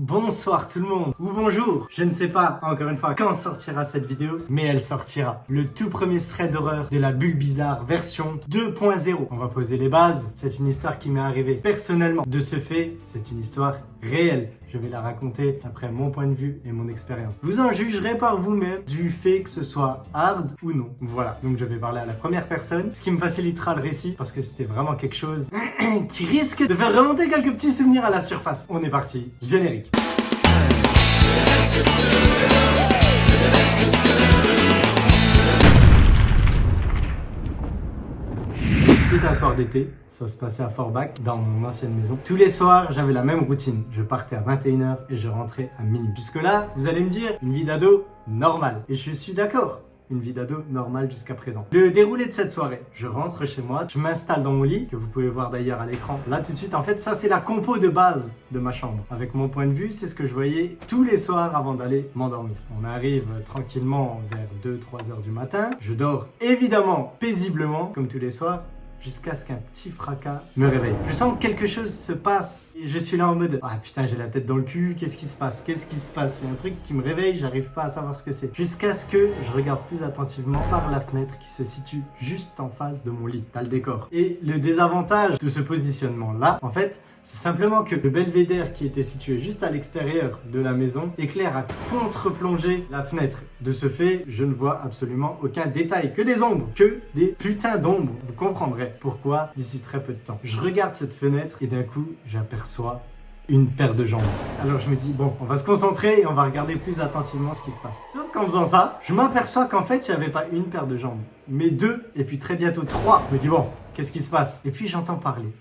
Bonsoir tout le monde, ou bonjour, je ne sais pas encore une fois quand sortira cette vidéo, mais elle sortira. Le tout premier thread d'horreur de la bulle bizarre version 2.0. On va poser les bases, c'est une histoire qui m'est arrivée personnellement. De ce fait, c'est une histoire réelle. Je vais la raconter d'après mon point de vue et mon expérience. Vous en jugerez par vous-même du fait que ce soit hard ou non. Voilà, donc je vais parler à la première personne, ce qui me facilitera le récit parce que c'était vraiment quelque chose qui risque de faire remonter quelques petits souvenirs à la surface. On est parti, générique. C'était un soir d'été, ça se passait à Forbach, dans mon ancienne maison. Tous les soirs, j'avais la même routine. Je partais à 21h et je rentrais à minuit. Jusque là, vous allez me dire, une vie d'ado normale. Et je suis d'accord. Une vie d'ado normale jusqu'à présent. Le déroulé de cette soirée, je rentre chez moi, je m'installe dans mon lit, que vous pouvez voir d'ailleurs à l'écran. Là tout de suite, en fait, ça c'est la compo de base de ma chambre. Avec mon point de vue, c'est ce que je voyais tous les soirs avant d'aller m'endormir. On arrive tranquillement vers 2-3 heures du matin. Je dors évidemment paisiblement, comme tous les soirs, jusqu'à ce qu'un petit fracas me réveille. Je sens que quelque chose se passe et je suis là en mode « Ah putain, j'ai la tête dans le cul, qu'est-ce qui se passe? Qu'est-ce qui se passe ?» Il y a un truc qui me réveille, j'arrive pas à savoir ce que c'est. Jusqu'à ce que je regarde plus attentivement par la fenêtre qui se situe juste en face de mon lit. T'as le décor. Et le désavantage de ce positionnement-là, en fait, c'est simplement que le belvédère qui était situé juste à l'extérieur de la maison éclaire à contre-plonger la fenêtre. De ce fait, je ne vois absolument aucun détail, que des ombres, que des putains d'ombres. Vous comprendrez pourquoi d'ici très peu de temps. Je regarde cette fenêtre et d'un coup, j'aperçois une paire de jambes. Alors je me dis, bon, on va se concentrer et on va regarder plus attentivement ce qui se passe. Sauf qu'en faisant ça, je m'aperçois qu'en fait, il n'y avait pas une paire de jambes, mais deux, et puis très bientôt trois. Je me dis, bon, qu'est-ce qui se passe? Et puis j'entends parler.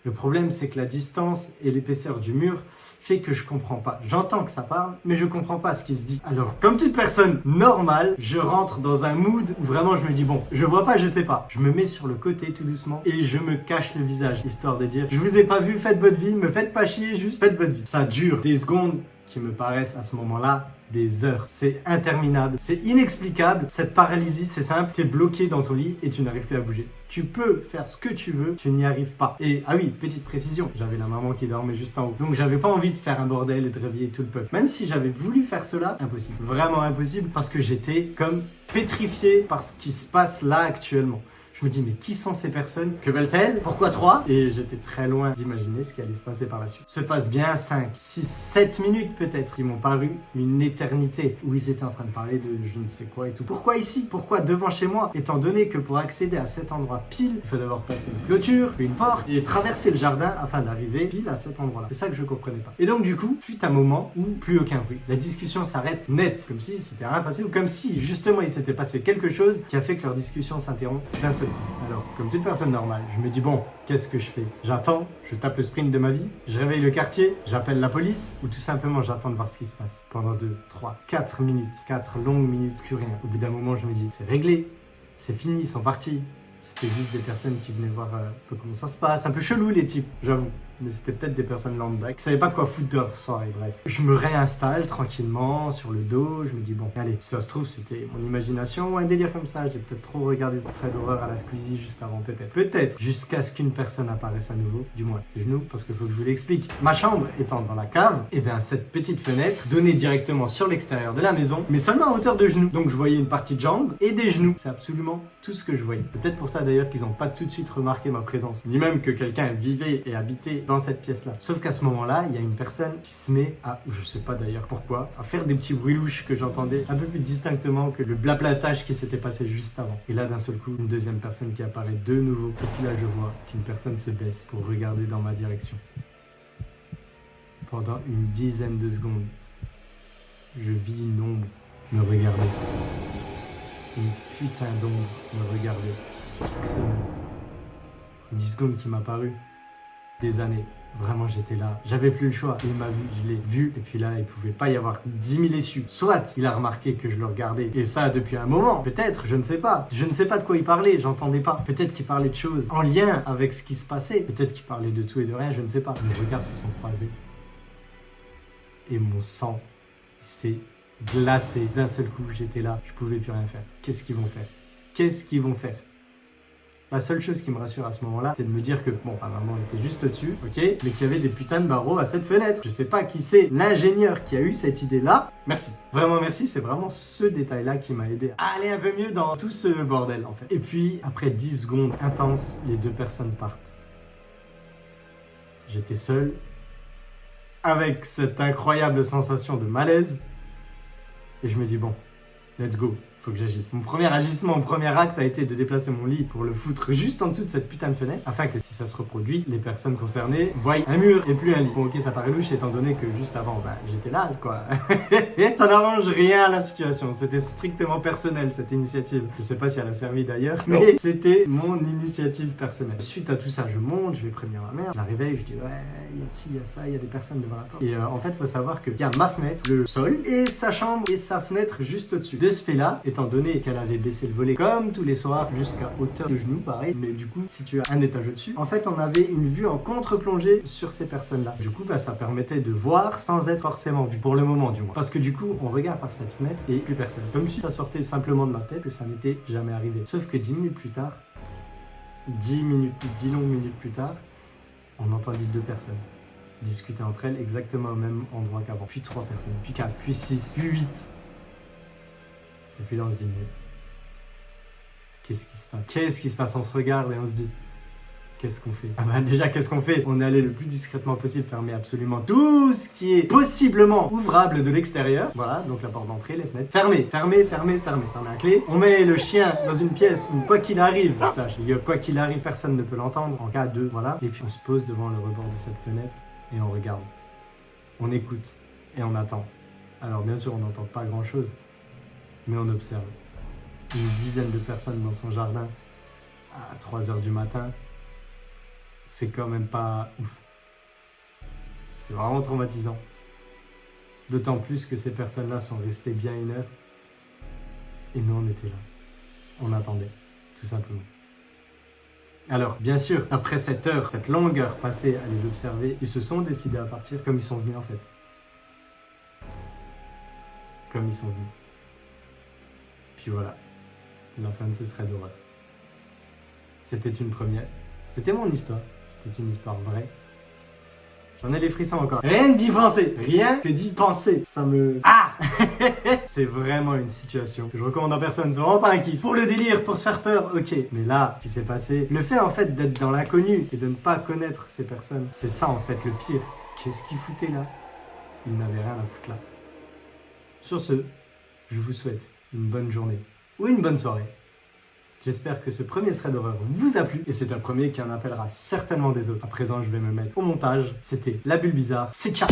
Le problème, c'est que la distance et l'épaisseur du mur fait que je comprends pas. J'entends que ça parle, mais je comprends pas ce qui se dit. Alors, comme toute personne normale, je rentre dans un mood où vraiment je me dis, bon, je vois pas, je sais pas. Je me mets sur le côté tout doucement et je me cache le visage, histoire de dire, je vous ai pas vu, faites votre vie, me faites pas chier, juste faites votre vie. Ça dure des secondes qui me paraissent à ce moment-là des heures. C'est interminable, c'est inexplicable. Cette paralysie, c'est simple, tu es bloqué dans ton lit et tu n'arrives plus à bouger. Tu peux faire ce que tu veux, tu n'y arrives pas. Et ah oui, petite précision, j'avais la maman qui dormait juste en haut. Donc j'avais pas envie de faire un bordel et de réveiller tout le peuple. Même si j'avais voulu faire cela, impossible. Vraiment impossible parce que j'étais comme pétrifié par ce qui se passe là actuellement. Je me dis, mais qui sont ces personnes? Que veulent-elles? Pourquoi trois? Et j'étais très loin d'imaginer ce qui allait se passer par la suite. Se passe bien 5, 6, 7 minutes peut-être. Ils m'ont paru une éternité où ils étaient en train de parler de je ne sais quoi et tout. Pourquoi ici? Pourquoi devant chez moi? Étant donné que pour accéder à cet endroit pile, il faut d'abord passer une clôture, une porte et traverser le jardin afin d'arriver pile à cet endroit-là. C'est ça que je comprenais pas. Et donc du coup, fut un moment où plus aucun bruit. La discussion s'arrête net, comme si c'était rien passé ou comme si justement il s'était passé quelque chose qui a fait que leur discussion s'interrompt d'un seul coup. Alors, comme toute personne normale, je me dis bon, qu'est-ce que je fais? J'attends, je tape le sprint de ma vie, je réveille le quartier, j'appelle la police ou tout simplement j'attends de voir ce qui se passe. Pendant 2, 3, 4 minutes, 4 longues minutes, plus rien. Au bout d'un moment, je me dis c'est réglé, c'est fini, ils sont partis. C'était juste des personnes qui venaient voir un peu comment ça se passe. Un peu chelou les types, j'avoue. Mais c'était peut-être des personnes lambda qui savaient pas quoi foutre de leur soirée, bref. Je me réinstalle tranquillement sur le dos, je me dis bon, allez, si ça se trouve c'était mon imagination ou un délire comme ça, j'ai peut-être trop regardé ce thread d'horreur à la Squeezie juste avant, peut-être, jusqu'à ce qu'une personne apparaisse à nouveau, du moins ses genoux, parce qu'il faut que je vous l'explique. Ma chambre étant dans la cave, et bien cette petite fenêtre donnait directement sur l'extérieur de la maison, mais seulement à hauteur de genoux. Donc je voyais une partie de jambe et des genoux, c'est absolument tout ce que je voyais. Peut-être pour ça d'ailleurs qu'ils n'ont pas tout de suite remarqué ma présence, ni même que quelqu'un vivait et habitait dans cette pièce-là. Sauf qu'à ce moment-là, il y a une personne qui se met à, je sais pas d'ailleurs pourquoi, à faire des petits bruits louches que j'entendais un peu plus distinctement que le blablatage qui s'était passé juste avant. Et là, d'un seul coup, une deuxième personne qui apparaît de nouveau. Et puis là, je vois qu'une personne se baisse pour regarder dans ma direction. Pendant une dizaine de secondes, je vis une ombre me regarder. Une putain d'ombre me regardait fixement. 10 secondes qui m'a paru des années. Vraiment, j'étais là. J'avais plus le choix. Il m'a vu, je l'ai vu. Et puis là, il pouvait pas y avoir 10 000 issues. Soit il a remarqué que je le regardais. Et ça, depuis un moment. Peut-être, je ne sais pas. Je ne sais pas de quoi il parlait. J'entendais pas. Peut-être qu'il parlait de choses en lien avec ce qui se passait. Peut-être qu'il parlait de tout et de rien. Je ne sais pas. Mes regards se sont croisés. Et mon sang s'est glacé. D'un seul coup, j'étais là. Je pouvais plus rien faire. Qu'est-ce qu'ils vont faire? Qu'est-ce qu'ils vont faire? La seule chose qui me rassure à ce moment-là, c'est de me dire que, bon, ma maman était juste au-dessus, ok, mais qu'il y avait des putains de barreaux à cette fenêtre. Je sais pas qui c'est l'ingénieur qui a eu cette idée-là. Merci. Vraiment merci, c'est vraiment ce détail-là qui m'a aidé à aller un peu mieux dans tout ce bordel, en fait. Et puis, après 10 secondes intenses, les deux personnes partent. J'étais seul, avec cette incroyable sensation de malaise, et je me dis, bon, let's go. Faut que j'agisse. Mon premier agissement, mon premier acte a été de déplacer mon lit pour le foutre juste en dessous de cette putain de fenêtre, afin que si ça se reproduit, les personnes concernées voient un mur et plus un lit. Bon ok, ça paraît louche étant donné que juste avant, j'étais là quoi. Ça n'arrange rien à la situation, c'était strictement personnel cette initiative. Je sais pas si elle a servi d'ailleurs, mais c'était mon initiative personnelle. Suite à tout ça, je monte, je vais prévenir ma mère, je la réveille, je dis ouais, il y a ci, il y a ça, il y a des personnes devant la porte. Et en fait, faut savoir qu'il y a ma fenêtre, le sol, et sa chambre et sa fenêtre juste au-dessus. De ce fait-là, étant donné qu'elle avait baissé le volet comme tous les soirs jusqu'à hauteur de genou, pareil, mais du coup, si tu as un étage au-dessus, en fait, on avait une vue en contre-plongée sur ces personnes-là. Du coup, ça permettait de voir sans être forcément vu, pour le moment du moins. Parce que du coup, on regarde par cette fenêtre et plus personne. Comme si ça sortait simplement de ma tête que ça n'était jamais arrivé. Sauf que 10 minutes plus tard, 10 longues minutes plus tard, on entendit 2 personnes discuter entre elles exactement au même endroit qu'avant. Puis 3 personnes, puis 4, puis 6, puis 8. Et puis là, on se dit, mais qu'est-ce qui se passe? Qu'est-ce qui se passe? On se regarde et on se dit, qu'est-ce qu'on fait? Déjà, qu'est-ce qu'on fait? On est allé le plus discrètement possible fermer absolument tout ce qui est possiblement ouvrable de l'extérieur. Voilà, donc la porte d'entrée, les fenêtres. Fermez à clé. On met le chien dans une pièce où, quoi qu'il arrive, quoi qu'il arrive, personne ne peut l'entendre en cas de... Voilà. Et puis on se pose devant le rebord de cette fenêtre et on regarde. On écoute et on attend. Alors bien sûr, on n'entend pas grand-chose. Mais on observe une dizaine de personnes dans son jardin à 3h du matin. C'est quand même pas ouf. C'est vraiment traumatisant. D'autant plus que ces personnes-là sont restées bien 1 heure. Et nous, on était là. On attendait, tout simplement. Alors, bien sûr, après cette heure, cette longue heure passée à les observer, ils se sont décidés à partir comme ils sont venus en fait. Comme ils sont venus. Puis voilà, la fin de ce thread d'horreur. C'était une première. C'était mon histoire. C'était une histoire vraie. J'en ai les frissons encore. Rien que d'y penser. Rien que d'y penser. Ça me... Ah C'est vraiment une situation que je recommande à personne. C'est vraiment pas un kiff. Pour le délire, pour se faire peur, ok. Mais là, ce qui s'est passé, le fait en fait d'être dans l'inconnu et de ne pas connaître ces personnes, c'est ça en fait le pire. Qu'est-ce qu'ils foutaient là? Ils n'avaient rien à foutre là. Sur ce, je vous souhaite une bonne journée ou une bonne soirée. J'espère que ce premier thread d'horreur vous a plu et c'est un premier qui en appellera certainement des autres. À présent, je vais me mettre au montage. C'était La Bulle Bizarre. C'est ciao.